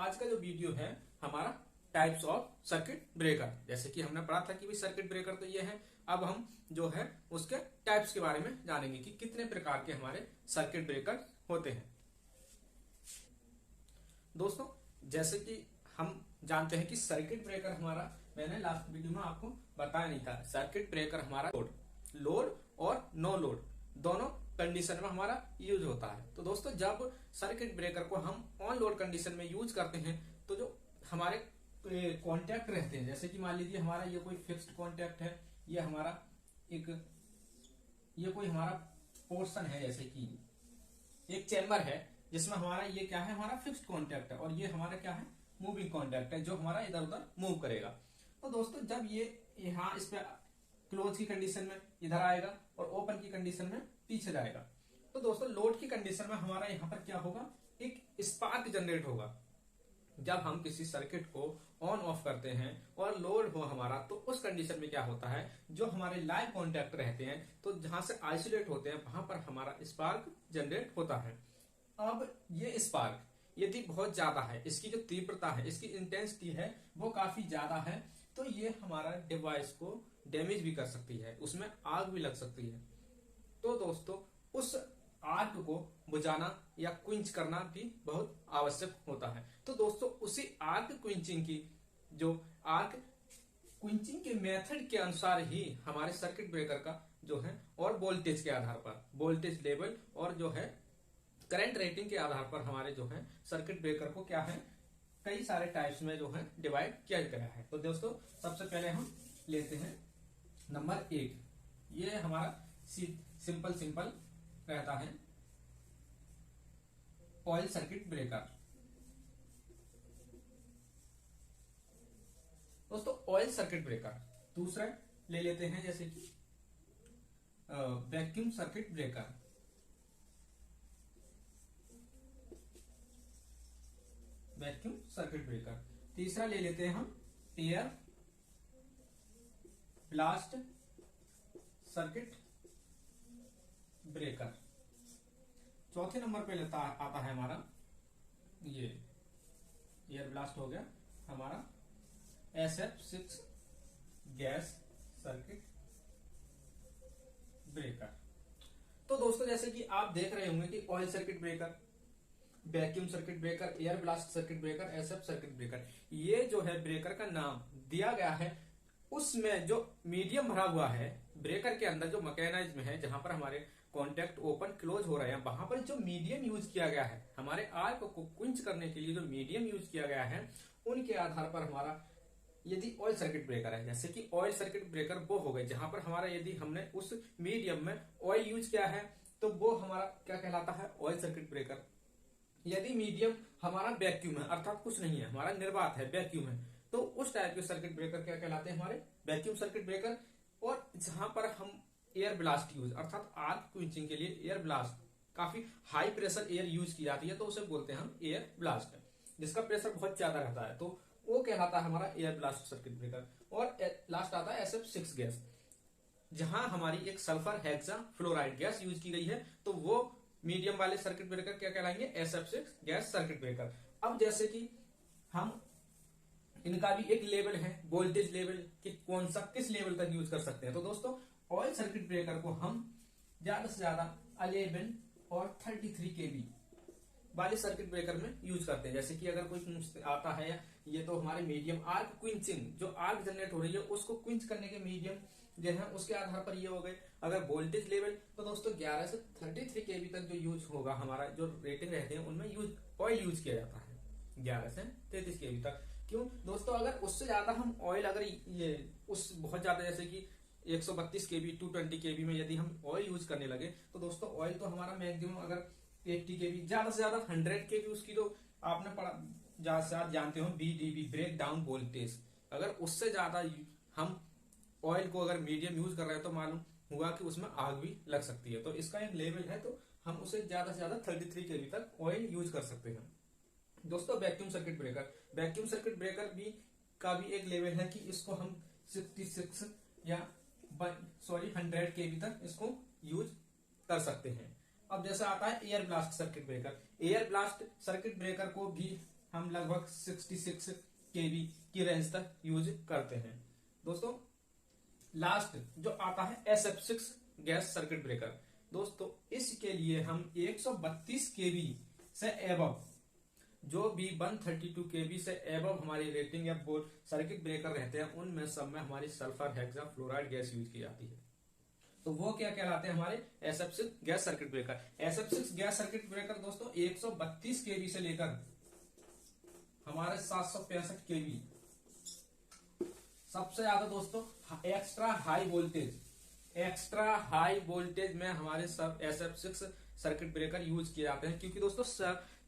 आज का जो वीडियो है हमारा टाइप्स ऑफ सर्किट ब्रेकर। जैसे कि हमने पढ़ा था कि भाई सर्किट ब्रेकर तो ये है, अब हम जो है उसके टाइप्स के बारे में जानेंगे कि कितने प्रकार के हमारे सर्किट ब्रेकर होते हैं। दोस्तों, जैसे कि हम जानते हैं कि सर्किट ब्रेकर हमारा, मैंने लास्ट वीडियो में आपको बताया नहीं था, सर्किट ब्रेकर हमारा लोड और नो लोड दोनों कंडीशन में हमारा यूज होता है। तो दोस्तों, जब सर्किट ब्रेकर को हम ऑन लोड कंडीशन में यूज करते हैं तो जो हमारे कॉन्टैक्ट रहते हैं, जैसे कि मान लीजिए हमारा ये कोई फिक्स्ड कॉन्टैक्ट है, ये हमारा ये कोई हमारा पोर्शन है, जैसे कि एक चैम्बर है जिसमें हमारा ये क्या है, हमारा फिक्स्ड कॉन्टैक्ट है, और ये हमारा क्या है, मूविंग कॉन्टैक्ट है जो हमारा इधर उधर मूव करेगा। तो दोस्तों, जब ये यहाँ इस पे क्लोज की कंडीशन में इधर आएगा और ओपन की कंडीशन में पीछे जाएगा। तो दोस्तों, लोड की कंडीशन में हमारा यहाँ पर क्या होगा, एक स्पार्क जनरेट होगा। जब हम किसी सर्किट को ऑन ऑफ करते हैं और लोड हो हमारा, तो उस कंडीशन में क्या होता है, जो हमारे लाइव कॉन्टैक्ट रहते हैं तो जहां से आइसोलेट होते हैं वहां पर हमारा स्पार्क जनरेट होता है। अब ये स्पार्क यदि बहुत ज्यादा है, इसकी जो तीव्रता है, इसकी इंटेंसिटी है वो काफी ज्यादा है, तो ये हमारा डिवाइस को डैमेज भी कर सकती है, उसमें आग भी लग सकती है। तो दोस्तों, उस आग को बुझाना या क्विंच करना भी बहुत आवश्यक होता है। तो दोस्तों, उसी आग क्विंचिंग की जो आग क्विंचिंग के मेथड के अनुसार ही हमारे सर्किट ब्रेकर का जो है, और वोल्टेज के आधार पर, वोल्टेज लेवल और जो है करंट रेटिंग के आधार पर हमारे जो है सर्किट ब्रेकर को क्या है, कई सारे टाइप्स में जो है डिवाइड किया गया है। तो दोस्तों, सबसे पहले हम लेते हैं नंबर 1। ये हमारा सिंपल रहता है, ऑयल सर्किट ब्रेकर। दोस्तों, ऑयल सर्किट ब्रेकर। दूसरा ले लेते हैं जैसे कि vacuum circuit breaker. Vacuum circuit breaker. तीसरा ले लेते हैं हम एयर ब्लास्ट सर्किट ब्रेकर। चौथे नंबर पे आता है हमारा ये एयर ब्लास्ट हो गया हमारा SF6 गैस सर्किट ब्रेकर। तो दोस्तों, जैसे कि आप देख रहे होंगे कि oil circuit breaker, vacuum circuit breaker, air blast circuit breaker, SF circuit breaker, ये जो है ब्रेकर का नाम दिया गया है, उसमें जो मीडियम भरा हुआ है ब्रेकर के अंदर, जो मैकेनिज्म है जहां पर हमारे कॉन्टैक्ट ओपन क्लोज हो रहे हैं, वहां पर जो मीडियम यूज किया गया है, हमारे आग को क्विंच करने के लिए जो मीडियम यूज किया गया है, उनके आधार पर हमारा यदि ऑयल सर्किट ब्रेकर है, जैसे कि ऑयल सर्किट ब्रेकर वो हो गए जहां पर हमारा यदि हमने उस मीडियम में ऑयल यूज किया है तो वो हमारा क्या कहलाता है, ऑयल सर्किट ब्रेकर। यदि मीडियम हमारा वैक्यूम है, अर्थात कुछ नहीं है, हमारा निर्वात है, वैक्यूम है, तो उस टाइप के सर्किट ब्रेकर क्या कहलाते हैं, हमारे वैक्यूम सर्किट ब्रेकर। और जहां पर हम एयर ब्लास्ट यूज, अर्थात आग क्विंचिंग के लिए एयर ब्लास्ट, काफी हाई प्रेशर एयर यूज की जाती है, तो उसे बोलते हैं हम एयर ब्लास्ट, जिसका प्रेशर बहुत ज्यादा रहता है, तो वो कहलाता है हमारा एयर ब्लास्ट सर्किट ब्रेकर। और लास्ट आता है SF6 गैस, जहां हमारी एक sulphur hexa fluoride gas use की गई है, तो वो मीडियम वाले सर्किट ब्रेकर क्या कहलाएंगे, SF6 गैस सर्किट ब्रेकर। अब जैसे कि हम इनका भी एक लेवल है, वोल्टेज लेवल, कि कौन सा किस लेवल तक यूज कर सकते हैं। तो दोस्तों, ऑयल सर्किट ब्रेकर को हम ज्यादा से ज्यादा 11 और 33 kV वाले सर्किट ब्रेकर में यूज करते हैं। जैसे कि अगर कोई आता है, ये तो हमारे मीडियम आग क्विंचिंग, जो आग जनरेट हो रही है उसको क्विंच करने के मीडियम जो है उसके आधार पर ये हो गए। अगर वोल्टेज लेवल, तो दोस्तों 11 से 33 kV तक जो यूज होगा, हमारा जो रेटिंग रहते हैं उनमें ऑयल यूज किया जाता है 11 से 33 kV तक। क्यों दोस्तों, अगर उससे ज्यादा हम ऑयल, अगर ये उस बहुत ज्यादा जैसे कि 132 kV 220 kV में यदि हम ऑयल यूज करने लगे, तो दोस्तों ऑयल तो हमारा मैक्सिमम अगर 80 kV, ज्यादा से ज्यादा 100 kV उसकी, तो आपने पढ़ा ज्यादा से ज्यादा जानते हो BDV, ब्रेक डाउन वोल्टेज। अगर उससे ज्यादा हम ऑयल को अगर मीडियम यूज कर रहे हैं तो मालूम हुआ कि उसमें आग भी लग सकती है, तो इसका एक लेवल है, तो हम उसे ज्यादा से ज्यादा 33 kV तक ऑयल यूज कर सकते हैं। दोस्तों, vacuum circuit breaker, vacuum circuit breaker भी का भी एक लेवल है कि इसको हम 66 या 100 kV तक इसको यूज कर सकते हैं। अब जैसा आता है air blast circuit breaker. Air blast circuit breaker को भी हम लगभग 66 केवी की रेंज तक यूज करते हैं। दोस्तों लास्ट जो आता है SF6 गैस सर्किट ब्रेकर। दोस्तों इसके लिए हम 132 केवी से एबव, जो भी 132 केवी से एबव हमारी रेटिंग या बोर्ड सर्किट ब्रेकर रहते हैं, उनमें सब में हमारी सल्फर हेक्साफ्लोराइड गैस यूज की जाती है। तो वो क्या कहलाते हैं? हमारे SF6 gas circuit breaker. SF6 gas circuit breaker दोस्तों 132 केवी से लेकर हमारे 765 केवी, सबसे ज्यादा दोस्तों एक्स्ट्रा हाई वोल्टेज में हमारे सब SF6 सर्किट ब्रेकर यूज किए जाते हैं, क्योंकि दोस्तों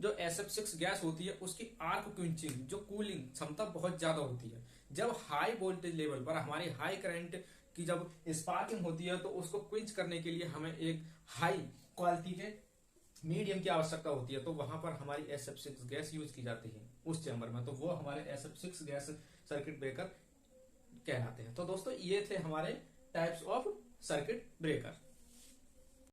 जो SF6 गैस होती है उसकी आर्क क्विंचिंग, जो कूलिंग क्षमता बहुत ज्यादा होती है। जब हाई वोल्टेज लेवल पर हमारी हाई करंट की जब स्पार्किंग होती है तो उसको क्विंच करने के लिए हमें एक हाई क्वालिटी के मीडियम की आवश्यकता होती है, तो वहां पर हमारी SF6 गैस यूज की जाती है उस चैम्बर में, तो वो हमारे SF6 गैस सर्किट ब्रेकर कहलाते हैं। तो दोस्तों ये थे हमारे टाइप्स ऑफ सर्किट ब्रेकर।